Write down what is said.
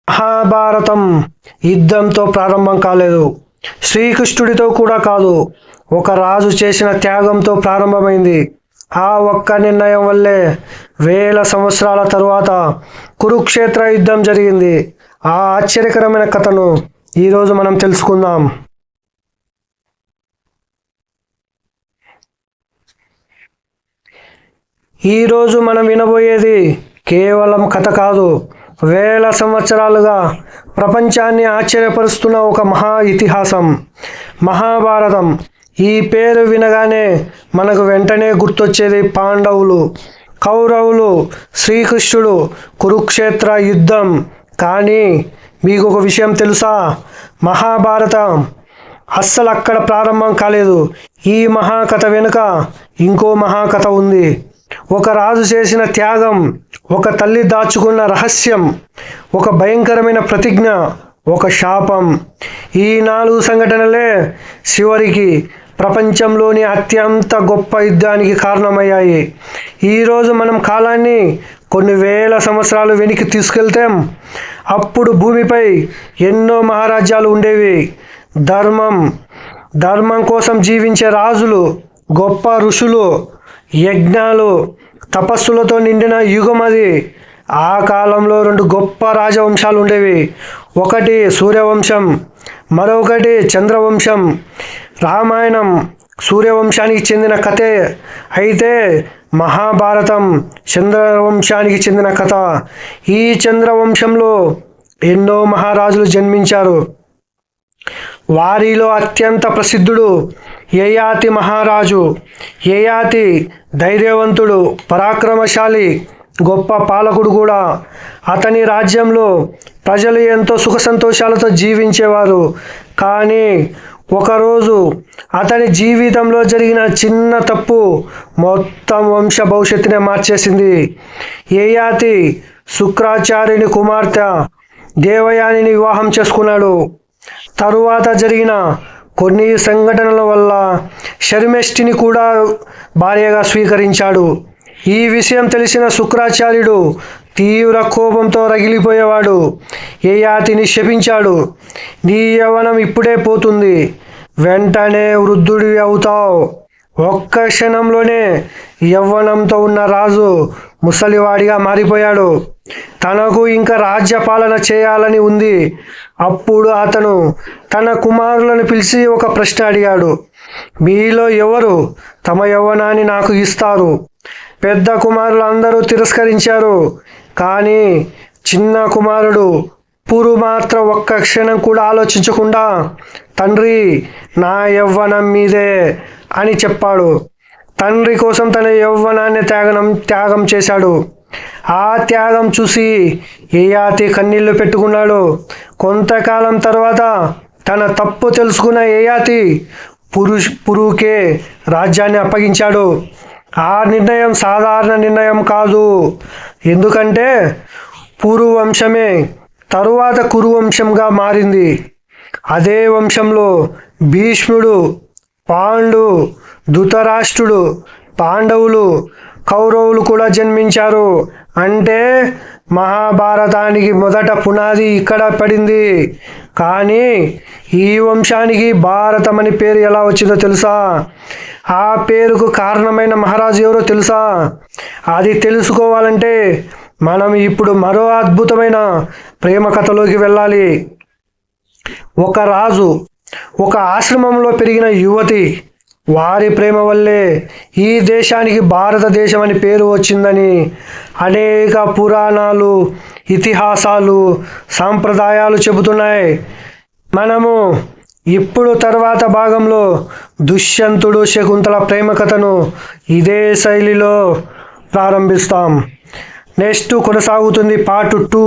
మహాభారతం యుద్ధంతో ప్రారంభం కాలేదు. శ్రీకృష్ణుడితో కూడా కాదు. ఒక రాజు చేసిన త్యాగంతో ప్రారంభమైంది. ఆ ఒక్క నిర్ణయం వల్లే వేల సంవత్సరాల తరువాత కురుక్షేత్ర యుద్ధం జరిగింది. ఆ ఆశ్చర్యకరమైన కథను ఈరోజు మనం తెలుసుకుందాం. ఈరోజు మనం వినబోయేది కేవలం కథ కాదు, వేల సంవత్సరాలుగా ప్రపంచాన్ని ఆశ్చర్యపరుస్తున్న ఒక మహా ఇతిహాసం, మహాభారతం. ఈ పేరు వినగానే మనకు వెంటనే గుర్తొచ్చేది పాండవులు, కౌరవులు, శ్రీకృష్ణుడు, కురుక్షేత్ర యుద్ధం. కానీ మీకు ఒక విషయం తెలుసా? మహాభారతం అస్సలు అక్కడ ప్రారంభం కాలేదు. ఈ మహాకథ వెనుక ఇంకో మహాకథ ఉంది. ఒక రాజు చేసిన త్యాగం, ఒక తల్లి దాచుకున్న రహస్యం, ఒక భయంకరమైన ప్రతిజ్ఞ, ఒక శాపం. ఈ 4 సంఘటనలే చివరికి ప్రపంచంలోని అత్యంత గొప్ప యుద్ధానికి కారణమయ్యాయి. ఈరోజు మనం కాలాన్ని కొన్ని వేల సంవత్సరాలు వెనక్కి తీసుకెళ్తాం. అప్పుడు భూమిపై ఎన్నో మహారాజ్యాలు ఉండేవి. ధర్మం కోసం జీవించే రాజులు, గొప్ప ఋషులు, యజ్ఞాలు, తపస్సులతో నిండిన యుగం అది. ఆ కాలంలో 2 గొప్ప రాజవంశాలు ఉండేవి. ఒకటి సూర్యవంశం, మరొకటి చంద్రవంశం. రామాయణం సూర్యవంశానికి చెందిన కథే అయితే మహాభారతం చంద్రవంశానికి చెందిన కథ. ఈ చంద్రవంశంలో ఎన్నో మహారాజులు జన్మించారు. వారిలో అత్యంత ప్రసిద్ధుడు యయాతి మహారాజు. యయాతి ధైర్యవంతుడు, పరాక్రమశాలి, గొప్ప పాలకుడు కూడా. అతని రాజ్యంలో ప్రజలు ఎంతో సుఖ సంతోషాలతో జీవించేవారు. కానీ ఒకరోజు అతని జీవితంలో జరిగిన చిన్న తప్పు మొత్తం వంశ భవిష్యత్తునే మార్చేసింది. యయాతి శుక్రాచార్యుని కుమార్తె దేవయానిని వివాహం చేసుకున్నాడు. తరువాత జరిగిన కొన్ని సంఘటనల వల్ల శర్మిష్ఠిని కూడా భార్యగా స్వీకరించాడు. ఈ విషయం తెలిసిన శుక్రాచార్యుడు తీవ్ర కోపంతో రగిలిపోయేవాడు. యయాతిని శపించాడు. నీ యవ్వనం ఇప్పుడే పోతుంది, వెంటనే వృద్ధుడివి అవుతావు. ఒక్క క్షణంలోనే యవ్వనంతో ఉన్న రాజు ముసలివాడిగా మారిపోయాడు. తనకు ఇంకా రాజ్యపాలన చేయాలని ఉంది. అప్పుడు అతను తన కుమారులను పిలిచి ఒక ప్రశ్న అడిగాడు. మీలో ఎవరు తమ యవ్వనాన్ని నాకు ఇస్తారు? పెద్ద కుమారులు అందరూ తిరస్కరించారు. కానీ చిన్న కుమారుడు పురు మాత్రం ఒక్క క్షణం కూడా ఆలోచించకుండా తండ్రి, నా యవ్వనం మీదే అని చెప్పాడు. తండ్రి కోసం తన యవ్వనాన్ని త్యాగం చేశాడు. ఆ త్యాగం చూసి యయాతి కన్నీళ్లు పెట్టుకున్నాడు. కొంతకాలం తర్వాత తన తప్పు తెలుసుకున్న యయాతి పురుకే రాజ్యాన్ని అప్పగించాడు. ఆ నిర్ణయం సాధారణ నిర్ణయం కాదు. ఎందుకంటే పురు వంశమే తరువాత కురువంశంగా మారింది. అదే వంశంలో భీష్ముడు, పాండు, ధృతరాష్ట్రుడు, పాండవులు, కౌరవులు కూడా జన్మించారు. అంటే మహాభారతానికి మొదట పునాది ఇక్కడ పడింది. కానీ ఈ వంశానికి భారతం అని పేరు ఎలా వచ్చిందో తెలుసా? ఆ పేరుకు కారణమైన మహారాజు ఎవరో తెలుసా? అది తెలుసుకోవాలంటే మనం ఇప్పుడు మరో అద్భుతమైన ప్రేమ కథలోకి వెళ్ళాలి. ఒక రాజు, ఒక ఆశ్రమంలో పెరిగిన యువతి. వారి ప్రేమ వల్లే ఈ దేశానికి భారతదేశం అని పేరు వచ్చిందని అనేక పురాణాలు, ఇతిహాసాలు, సాంప్రదాయాలు చెబుతున్నాయి. మనము ఇప్పుడు తర్వాత భాగంలో దుష్యంతుడు, శకుంతల ప్రేమ కథను ఇదే శైలిలో ప్రారంభిస్తాం. నెక్స్ట్ కొనసాగుతుంది పార్ట్ 2.